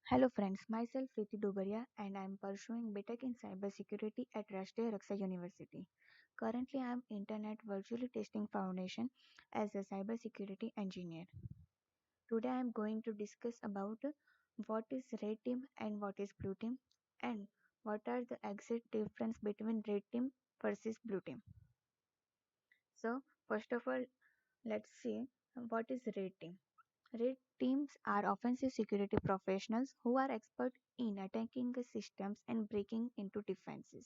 Hello friends, myself Preeti Dubaria and I am pursuing BTech in Cybersecurity at Rashtriya Raksha University. Currently I am Internet Virtually Testing Foundation as a cybersecurity engineer. Today I am going to discuss about what is red team and what is blue team and what are the exact difference between red team versus blue team. So first of all, let's see what is red team. Red teams are offensive security professionals who are expert in attacking the systems and breaking into defenses.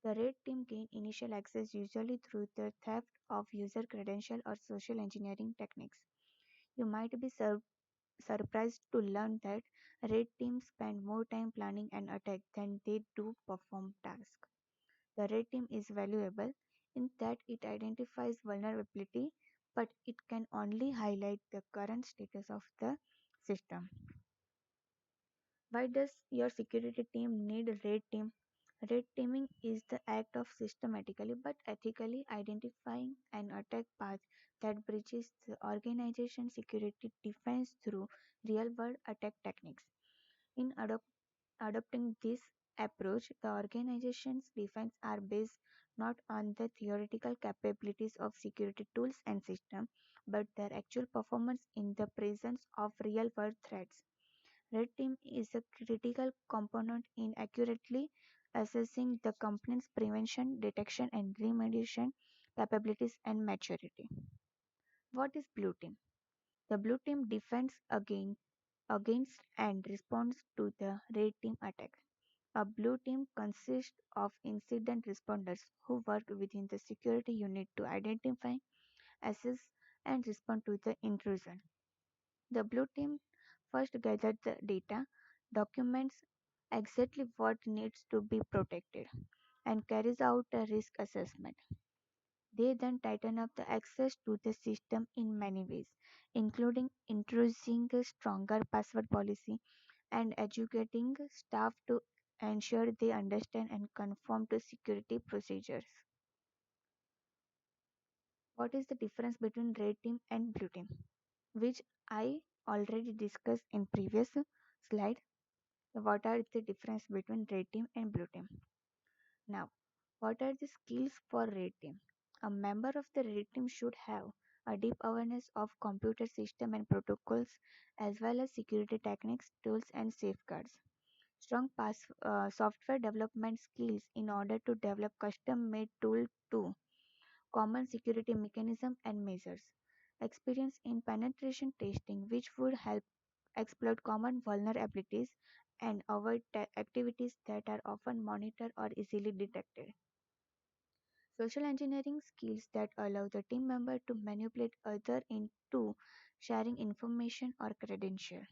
The red team gain initial access usually through the theft of user credential or social engineering techniques. You might be surprised to learn that red teams spend more time planning an attack than they do perform tasks. The red team is valuable in that it identifies vulnerability, but it can only highlight the current status of the system. Why does your security team need a red team? Red teaming is the act of systematically but ethically identifying an attack path that breaches the organization's security defense through real world attack techniques. In adopting this approach, the organization's defense are based not on the theoretical capabilities of security tools and systems, but their actual performance in the presence of real world threats. Red team is a critical component in accurately assessing the company's prevention, detection, and remediation capabilities and maturity. What is blue team? The blue team defends against and responds to the red team attacks. A blue team consists of incident responders who work within the security unit to identify, assess, and respond to the intrusion. The blue team first gathers the data, documents exactly what needs to be protected, and carries out a risk assessment. They then tighten up the access to the system in many ways, including introducing a stronger password policy and educating staff to ensure they understand and conform to security procedures. What is the difference between red team and blue team? Which I already discussed in previous slide. What are the difference between red team and blue team? Now, what are the skills for red team? A member of the red team should have a deep awareness of computer system and protocols as well as security techniques, tools and safeguards. Strong software development skills in order to develop custom-made tool to common security mechanism and measures. Experience in penetration testing which would help exploit common vulnerabilities and avoid activities that are often monitored or easily detected. Social engineering skills that allow the team member to manipulate others into sharing information or credentials.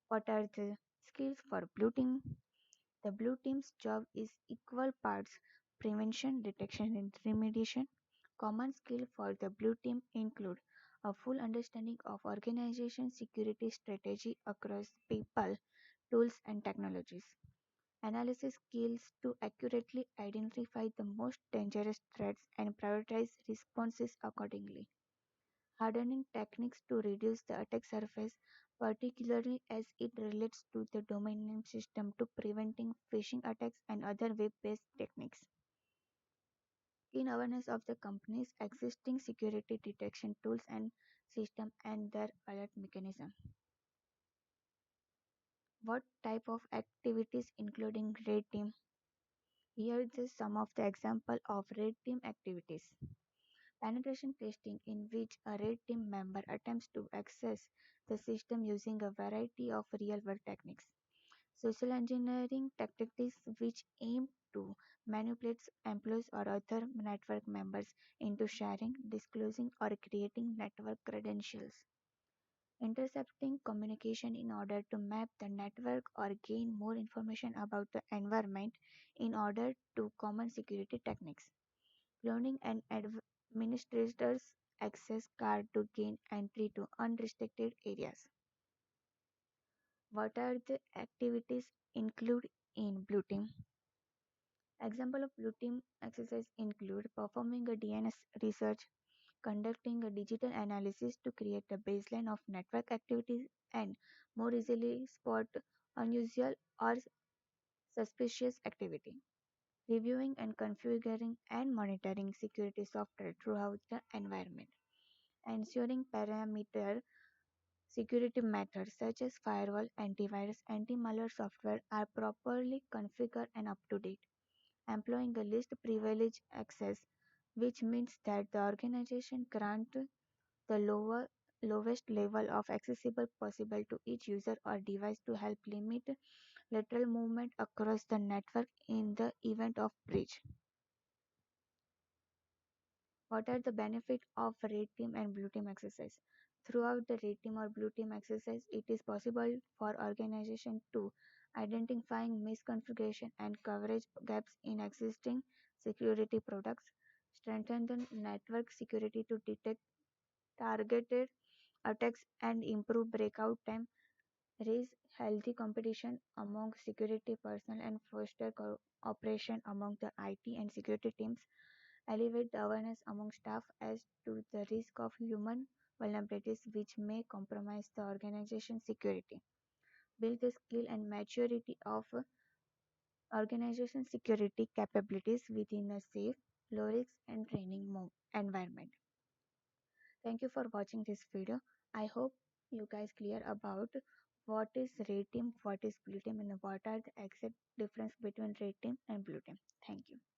What are the skills for blue team? The blue team's job is equal parts prevention, detection, and remediation. Common skills for the blue team include a full understanding of organization security strategy across people, tools, and technologies. Analysis skills to accurately identify the most dangerous threats and prioritize responses accordingly. Hardening techniques to reduce the attack surface, particularly as it relates to the domain name system to preventing phishing attacks and other web-based techniques. Keen awareness of the company's existing security detection tools and system and their alert mechanism. What type of activities including red team? Here is some of the example of red team activities. Penetration testing in which a red team member attempts to access the system using a variety of real-world techniques. Social engineering tactics which aim to manipulate employees or other network members into sharing, disclosing, or creating network credentials. Intercepting communication in order to map the network or gain more information about the environment in order to common security techniques. Cloning an administrator's access card to gain entry to unrestricted areas. What are the activities included in blue team? Example of blue team exercise include performing a DNS research, conducting a digital analysis to create a baseline of network activities and more easily spot unusual or suspicious activity, reviewing and configuring and monitoring security software throughout the environment, ensuring parameter security methods such as firewall, antivirus, anti-malware software are properly configured and up to date, employing a least privilege access, which means that the organization grant the lowest level of accessible possible to each user or device to help limit lateral movement across the network in the event of breach. What are the benefits of red team and blue team exercise? Throughout the red team or blue team exercise, it is possible for organization to identifying misconfiguration and coverage gaps in existing security products, strengthen the network security to detect targeted attacks and improve breakout time, raise healthy competition among security personnel and foster cooperation among the IT and security teams, elevate the awareness among staff as to the risk of human vulnerabilities which may compromise the organization's security, build the skill and maturity of organization security capabilities within a safe, low risk and training environment. Thank you for watching this video. I hope you guys clear about what is red team, what is blue team, and what are the exact difference between red team and blue team. Thank you.